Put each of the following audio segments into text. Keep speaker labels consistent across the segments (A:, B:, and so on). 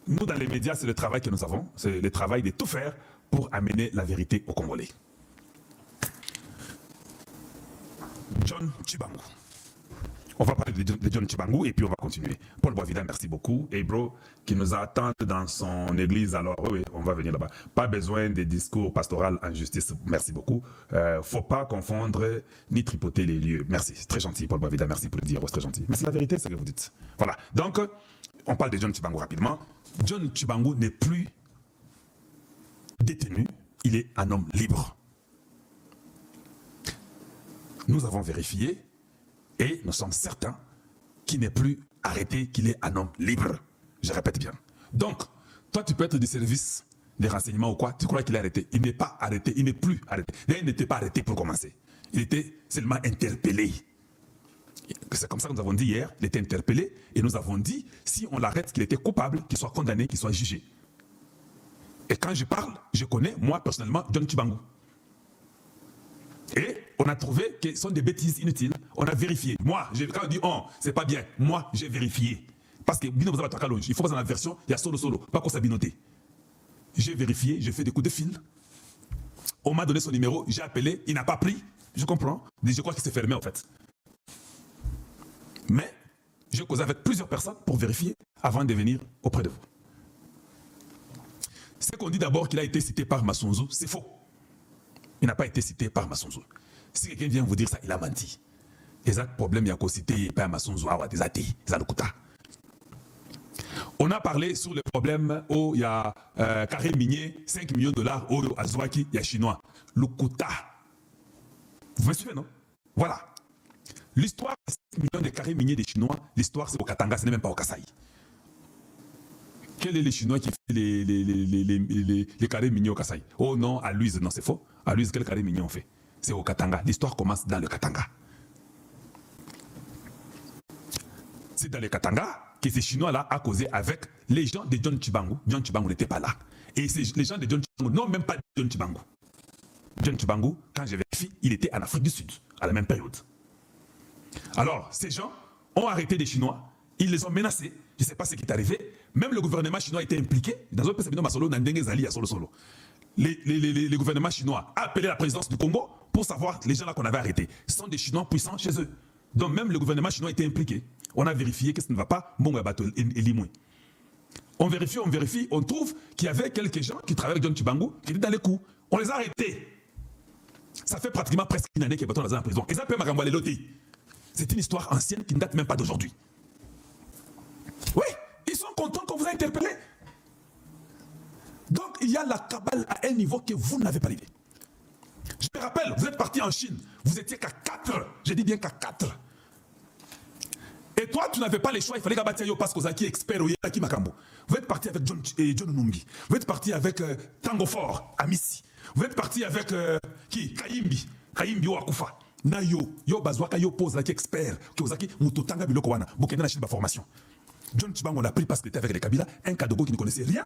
A: Nous, dans les médias, c'est le travail que nous avons. C'est le travail de tout faire pour amener la vérité aux Congolais. John Tchibangu. On va parler de John Tchibangu et puis on va continuer. Paul Boisvida, merci beaucoup. Et bro, qui nous attend dans son église, alors oui, on va venir là-bas. Pas besoin de discours pastoral en justice, merci beaucoup. Faut pas confondre ni tripoter les lieux. Merci, c'est très gentil, Paul Boisvida, merci pour le dire, c'est très gentil. Mais c'est la vérité, c'est ce que vous dites. Voilà, donc on parle de John Tchibangu rapidement. John Tchibangu n'est plus détenu, il est un homme libre. Nous avons vérifié et nous sommes certains qu'il n'est plus arrêté, qu'il est un homme libre. Je répète bien. Donc, toi, tu peux être du service des renseignements ou quoi, tu crois qu'il est arrêté. Il n'est pas arrêté, il n'est plus arrêté. Il n'était pas arrêté pour commencer. Il était seulement interpellé. C'est comme ça que nous avons dit hier, il était interpellé et nous avons dit, si on l'arrête, qu'il était coupable, qu'il soit condamné, qu'il soit jugé. Et quand je parle, je connais, moi, personnellement, John Tchibangu. Et on a trouvé que ce sont des bêtises inutiles. On a vérifié. Moi, quand on dit oh, c'est pas bien, moi, j'ai vérifié. Parce que il faut que dans la version, il y a solo, pas qu'on s'abinoté. J'ai vérifié, j'ai fait des coups de fil. On m'a donné son numéro, j'ai appelé, il n'a pas pris. Je comprends. Je crois qu'il s'est fermé en fait. Mais j'ai causé avec plusieurs personnes pour vérifier avant de venir auprès de vous. C'est qu'on dit d'abord qu'il a été cité par Masunzu, c'est faux. Il n'a pas été cité par Masunzu. Si quelqu'un vient vous dire ça, il a menti. Et ça, problème, il y a qu'au cité par Masunzu, des athées, des alukuta. On a parlé sur le problème où il y a carré minier, 5 millions de dollars, au Azwaki, il y a chinois. Lukuta. Vous me suivez, non? Voilà. L'histoire des 5 millions de carrés miniers des Chinois, l'histoire c'est au Katanga, ce n'est même pas au Kasaï. Quel est les Chinois qui fait les carrés miniers au Kasaï? Oh non, à Louise, non c'est faux. À Louise, quel carré minier on fait? C'est au Katanga. L'histoire commence dans le Katanga. C'est dans le Katanga que ces Chinois-là ont causé avec les gens de John Tchibangu. John Tchibangu n'était pas là. Et les gens de John Tchibangu, non même pas John Tchibangu. John Tchibangu, quand je vérifie, il était en Afrique du Sud, à la même période. Alors, ces gens ont arrêté des Chinois, ils les ont menacés, je ne sais pas ce qui est arrivé, même le gouvernement chinois était impliqué, dans un pays Masolo, le gouvernement chinois a appelé la présidence du Congo pour savoir les gens là qu'on avait arrêtés. Ce sont des Chinois puissants chez eux. Donc même le gouvernement chinois était impliqué. On a vérifié que ça ne va pas, on vérifie, on trouve qu'il y avait quelques gens qui travaillaient avec John Tchibangu, qui étaient dans les coups. On les a arrêtés. Ça fait pratiquement presque une année qu'ils sont dans la prison. Ils appellent Magambo Loti. C'est une histoire ancienne qui ne date même pas d'aujourd'hui. Oui, ils sont contents qu'on vous a interpellé. Donc il y a la cabale à un niveau que vous n'avez pas l'idée. Je me rappelle, vous êtes parti en Chine, vous étiez qu'à 4, je dis bien qu'à 4. Et toi, tu n'avais pas les choix, il fallait que parce que Zaki expert au Yaki Makambo. Vous êtes parti avec John Numbi, vous êtes parti avec Tango Fort, Amissi. Vous êtes parti avec qui? Kayimbi Wakufa. Na yo bazwaka yo pose Zaki expert, que Zaki mutotanga biloko wana, bokenda na Chine ba formation. John Tchibangu on l'a pris parce qu'il était avec les Kabila, un Kadogo qui ne connaissait rien.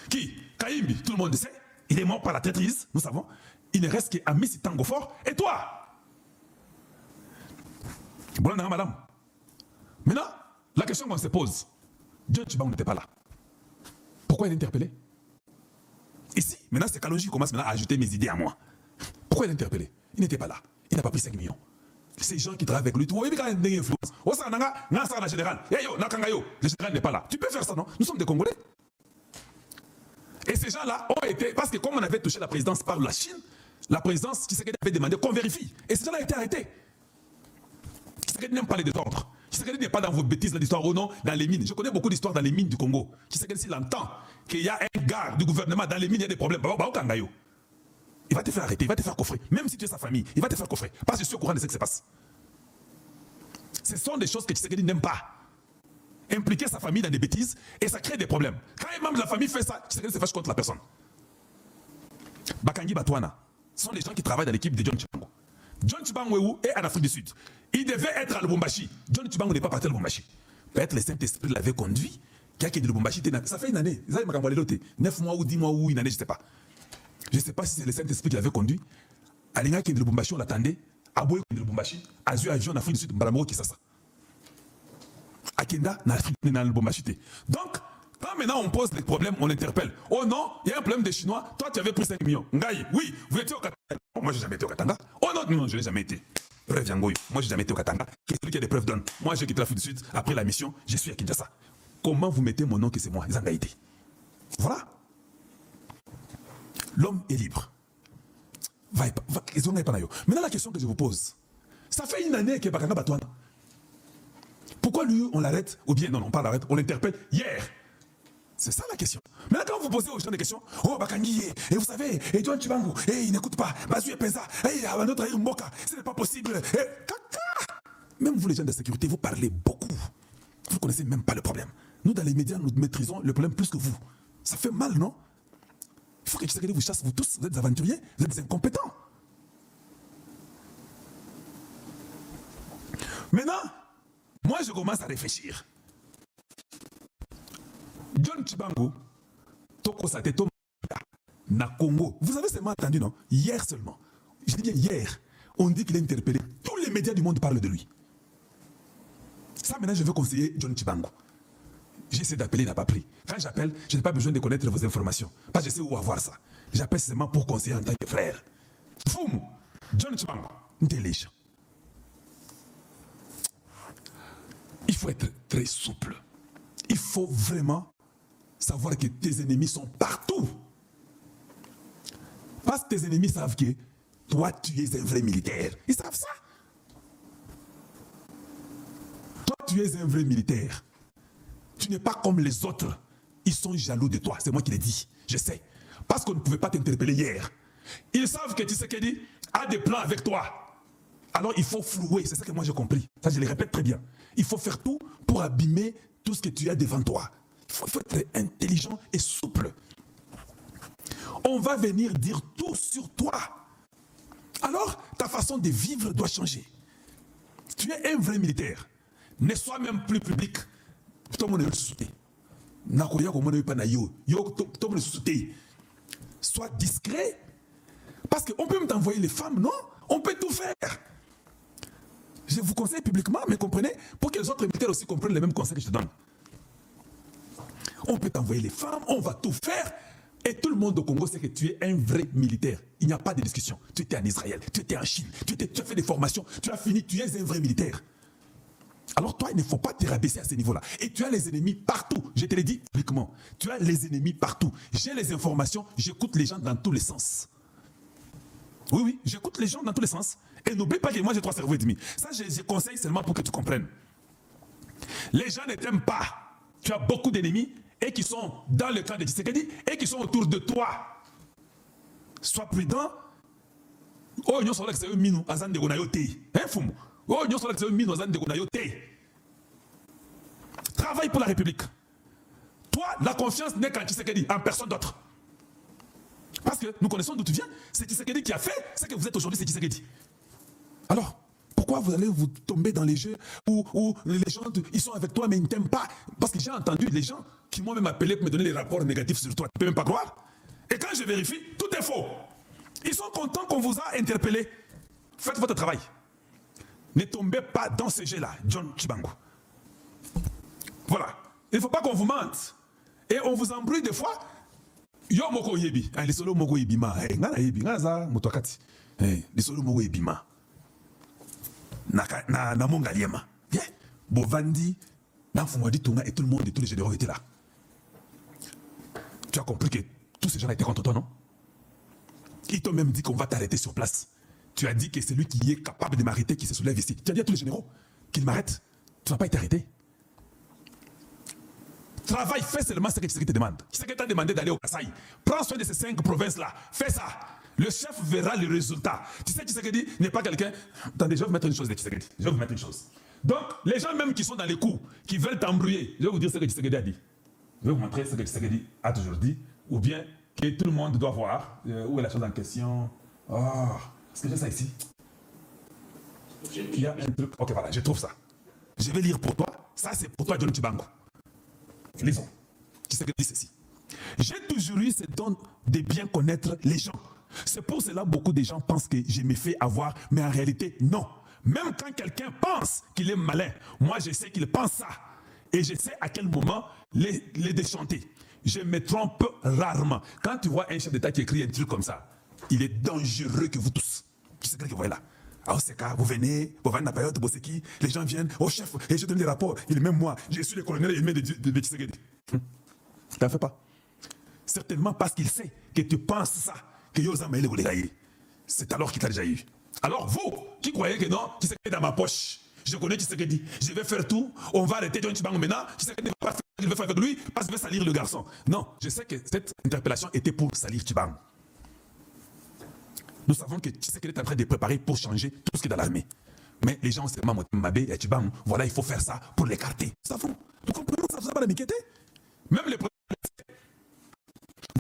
A: Qui? Kayimbi, tout le monde le sait, il est mort par la traîtrise, nous savons. Il ne reste qu'Amissi Tango Fort. Et toi? Bon, madame. Maintenant, la question qu'on se pose, John Tchibangu n'était pas là. Pourquoi il est interpellé? Ici, maintenant, c'est Kalonji qui commence maintenant à ajouter mes idées à moi. Pourquoi il est interpellé? Il n'était pas là. Il n'a pas pris 5 millions. Ces gens qui travaillent avec lui, tu vois, il y a une influence. Le général n'est pas là. Tu peux faire ça, non? Nous sommes des Congolais. Et ces gens-là ont été, parce que comme on avait touché la présidence par la Chine, la présidence, Tshisekedi avait demandé qu'on vérifie. Et ces gens-là ont été arrêtés. Tshisekedi n'aime pas les désordres. Tshisekedi n'est pas dans vos bêtises d'histoire ou non, dans les mines. Je connais beaucoup d'histoires dans les mines du Congo. Tshisekedi, s'il entend qu'il y a un gars du gouvernement dans les mines, il y a des problèmes. Il va te faire arrêter, il va te faire coffrer. Même si tu es sa famille, il va te faire coffrer. Parce que je suis au courant de ce qui se passe. Ce sont des choses que Tshisekedi n'aime pas. Impliquer sa famille dans des bêtises et ça crée des problèmes. Quand un membre de la famille fait ça, Tshisekedi se fâche contre la personne. Bakangi Batouana sont les gens qui travaillent dans l'équipe de John Tchibangu. John Tchibangu est en Afrique du Sud. Il devait être à Lubumbashi. John Tchibangu n'est pas parti à Lubumbashi. Peut-être le Saint-Esprit l'avait conduit. Quelqu'un de Lubumbashi, ça fait une année. 9 mois ou 10 mois ou une année, je ne sais pas. Je ne sais pas si c'est le Saint-Esprit qui l'avait conduit. Alinga qui est de Lubumbashi, on l'attendait. Aboye qui est de Lubumbashi. Azu avion en Afrique du Sud, Mbalamoro qui ça. Akenda, n'a le bon machité. Donc, quand maintenant on pose des problèmes, on interpelle. Oh non, il y a un problème des Chinois. Toi, tu avais pris 5 millions. Ngaï, oui, vous étiez au Katanga. Moi, je n'ai jamais été au Katanga. Oh non, non, je n'ai jamais été. Preuve Yangoy. Moi, je n'ai jamais été au Katanga. Celui qui a des preuves donne. Moi, j'ai quitté l'Afrique du Sud. Après la mission, je suis à Kinshasa. Comment vous mettez mon nom que c'est moi, Zangaïté? Voilà. L'homme est libre. Maintenant, la question que je vous pose. Ça fait une année que Bakanga Batouana. Pourquoi lui, on l'arrête? Ou bien, non, on l'arrête, on l'interpelle hier. C'est ça la question. Maintenant, quand vous posez aux gens des questions, oh, Bakangi, et vous savez, et John Chibangu, et il n'écoute pas, Bazou et Penza, et Abanotra et Mboka, ce n'est pas possible. Et, caca. Même vous, les gens de sécurité, vous parlez beaucoup. Vous ne connaissez même pas le problème. Nous, dans les médias, nous maîtrisons le problème plus que vous. Ça fait mal, non? Il faut que Tshisekedi vous chasse, vous tous, vous êtes des aventuriers, vous êtes des incompétents. Maintenant, moi, je commence à réfléchir. John Chibangu, Toko Sate Toma, na Congo. Vous avez seulement entendu, non? Hier seulement. Je dis bien hier. On dit qu'il est interpellé. Tous les médias du monde parlent de lui. Ça, maintenant, je veux conseiller John Chibangu. J'essaie d'appeler, il n'a pas pris. Quand j'appelle, je n'ai pas besoin de connaître vos informations. Parce que je sais où avoir ça. J'appelle seulement pour conseiller en tant que frère. Foum! John Chibangu, intelligent. Il faut être très souple. Il faut vraiment savoir que tes ennemis sont partout. Parce que tes ennemis savent que toi, tu es un vrai militaire. Ils savent ça. Toi, tu es un vrai militaire. Tu n'es pas comme les autres. Ils sont jaloux de toi. C'est moi qui l'ai dit. Je sais. Parce qu'on ne pouvait pas t'interpeller hier. Ils savent que Tshisekedi a des plans avec toi. Alors il faut flouer. C'est ça que moi j'ai compris. Ça, je le répète très bien. Il faut faire tout pour abîmer tout ce que tu as devant toi. Il faut être intelligent et souple. On va venir dire tout sur toi. Alors, ta façon de vivre doit changer. Tu es un vrai militaire. Ne sois même plus public. Sois discret. Parce qu'on peut même t'envoyer les femmes, non? On peut tout faire. Je vous conseille publiquement, mais comprenez, pour que les autres militaires aussi comprennent les mêmes conseils que je te donne. On peut t'envoyer les femmes, on va tout faire. Et tout le monde au Congo sait que tu es un vrai militaire. Il n'y a pas de discussion. Tu étais en Israël, tu étais en Chine, tu as fait des formations, tu as fini, tu es un vrai militaire. Alors toi, il ne faut pas te rabaisser à ce niveau-là. Et tu as les ennemis partout. Je te l'ai dit publiquement. Tu as les ennemis partout. J'ai les informations, j'écoute les gens dans tous les sens. Oui, oui, j'écoute les gens dans tous les sens. Et n'oublie pas que moi j'ai 3 cerveaux et demi. Ça, je conseille seulement pour que tu comprennes. Les gens ne t'aiment pas. Tu as beaucoup d'ennemis et qui sont dans le camp de Tshisekedi et qui sont autour de toi. Sois prudent. Oh, nous sommes là que c'est eux minou, azan de gonayote. Hein, Fumu? Oh, nous sommes là que c'est eux minou, azan de gonayote. Travaille pour la République. Toi, la confiance n'est qu'en Tshisekedi, en personne d'autre. Parce que nous connaissons d'où tu viens. C'est Tshisekedi qui a fait ce que vous êtes aujourd'hui, c'est Tshisekedi. Alors, pourquoi vous allez vous tomber dans les jeux où les gens, ils sont avec toi mais ils ne t'aiment pas? Parce que j'ai entendu les gens qui m'ont même appelé pour me donner les rapports négatifs sur toi. Tu ne peux même pas croire. Et quand je vérifie, tout est faux. Ils sont contents qu'on vous a interpellé. Faites votre travail. Ne tombez pas dans ce jeu-là, John Chibangu. Voilà. Il ne faut pas qu'on vous mente. Et on vous embrouille des fois. Yo moko yebi, les solo moko yebima, ngana yebi, ngaza motokati, les solo moko yebima. Na monga liema. Bien, Bovandi, Nanfumwadi Tunga et tout le monde et tous les généraux étaient là. Tu as compris que tous ces gens étaient contre toi, non? Ils t'ont même dit qu'on va t'arrêter sur place. Tu as dit que c'est lui qui est capable de m'arrêter qui se soulève ici. Tu as dit à tous les généraux qu'ils m'arrêtent. Tu ne vas pas être arrêté. Travaille, fais seulement ce que Tshisekedi te demande. Tshisekedi t'a demandé d'aller au Kasaï. Prends soin de ces 5 provinces-là. Fais ça. Le chef verra le résultat. Tu sais, Tshisekedi n'est pas quelqu'un... Attendez, je vais vous mettre une chose de Tshisekedi. Je vais vous mettre une chose. Donc, les gens même qui sont dans les coups, qui veulent t'embrouiller, je vais vous dire ce que Tshisekedi a dit. Je vais vous montrer ce que Tshisekedi a toujours dit, ou bien que tout le monde doit voir. Où est la chose en question? Oh, est-ce que j'ai ça ici? Il y a un truc... Ok, voilà, je trouve ça. Je vais lire pour toi. Ça, c'est pour toi, John Chibangu. Lisons. Tshisekedi dit ceci. J'ai toujours eu ce don de bien connaître les gens. C'est pour cela que beaucoup de gens pensent que je me fais avoir, mais en réalité, non. Même quand quelqu'un pense qu'il est malin, moi je sais qu'il pense ça. Et je sais à quel moment les déchanter. Je me trompe rarement. Quand tu vois un chef d'État qui écrit un truc comme ça, il est dangereux que vous tous. Qui c'est que vous voyez là? Ah, c'est vous venez, vous venez dans la période de qui les gens viennent, oh chef, et je donne les rapports. Il est même moi, je suis le colonel, il met de Tshisekedi. T'en fais pas. Certainement parce qu'il sait que tu penses ça, que Yosa Maïle vous les. C'est alors qu'il t'a déjà eu. Alors vous, qui croyez que non, Tshisekedi est dans ma poche, je connais Tshisekedi, je vais faire tout, on va arrêter John Tshibangou maintenant, Tshisekedi va pas faire ce qu'il veut faire avec lui, parce qu'il veut salir le garçon. Non, je sais que cette interpellation était pour salir Tshibangou. Nous savons que Tshisekedi est en train de préparer pour changer tout ce qui est dans l'armée. Mais les gens ont seulement Mabé et Tshibangou, voilà, il faut faire ça pour l'écarter. Nous savons. Nous comprenons, ça ne vous a pas d'inquiéter. Même les présidents.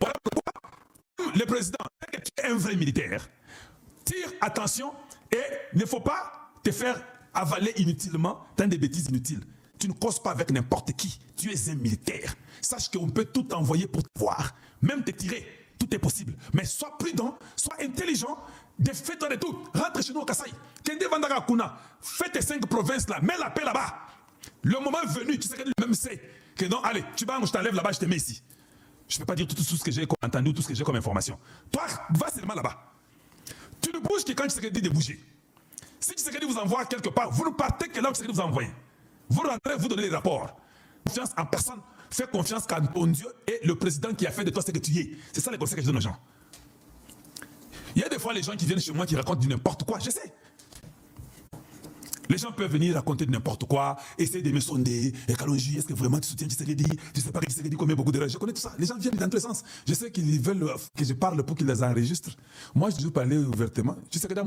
A: Voilà pourquoi le président, tu es un vrai militaire, tire attention et il ne faut pas te faire avaler inutilement dans des bêtises inutiles. Tu ne causes pas avec n'importe qui. Tu es un militaire. Sache qu'on peut tout envoyer pour te voir, même te tirer. Tout est possible. Mais sois prudent, sois intelligent, fais-toi de tout. Rentre chez nous au Kasaï. Kende Vandara Kuna, fais tes 5 provinces là, mets la paix là-bas. Le moment venu, tu sais que lui-même sait que non, allez, tu vas, je t'enlève là-bas, je te mets ici. Je ne peux pas dire tout ce que j'ai entendu, tout ce que j'ai comme information. Toi, va seulement là-bas. Tu ne bouges que quand tu sais dit de bouger. Si tu sais que vous envoie quelque part, vous ne partez que là où tu sais vous envoyez. Vous rentrez, vous donnez les rapports. Confiance en personne. Fais confiance qu'en ton Dieu et le président qui a fait de toi ce que tu es. C'est ça les conseils que je donne aux gens. Il y a des fois les gens qui viennent chez moi qui racontent du n'importe quoi, je sais. Les gens peuvent venir raconter de n'importe quoi, essayer de me sonder. Et Kalonji, est-ce que vraiment tu soutiens Tshisekedi? Tu sais pas que Tshisekedi commet beaucoup d'erreurs. Je connais tout ça. Les gens viennent dans tous les sens. Je sais qu'ils veulent que je parle pour qu'ils les enregistrent. Moi, je veux parler ouvertement. Tshisekedi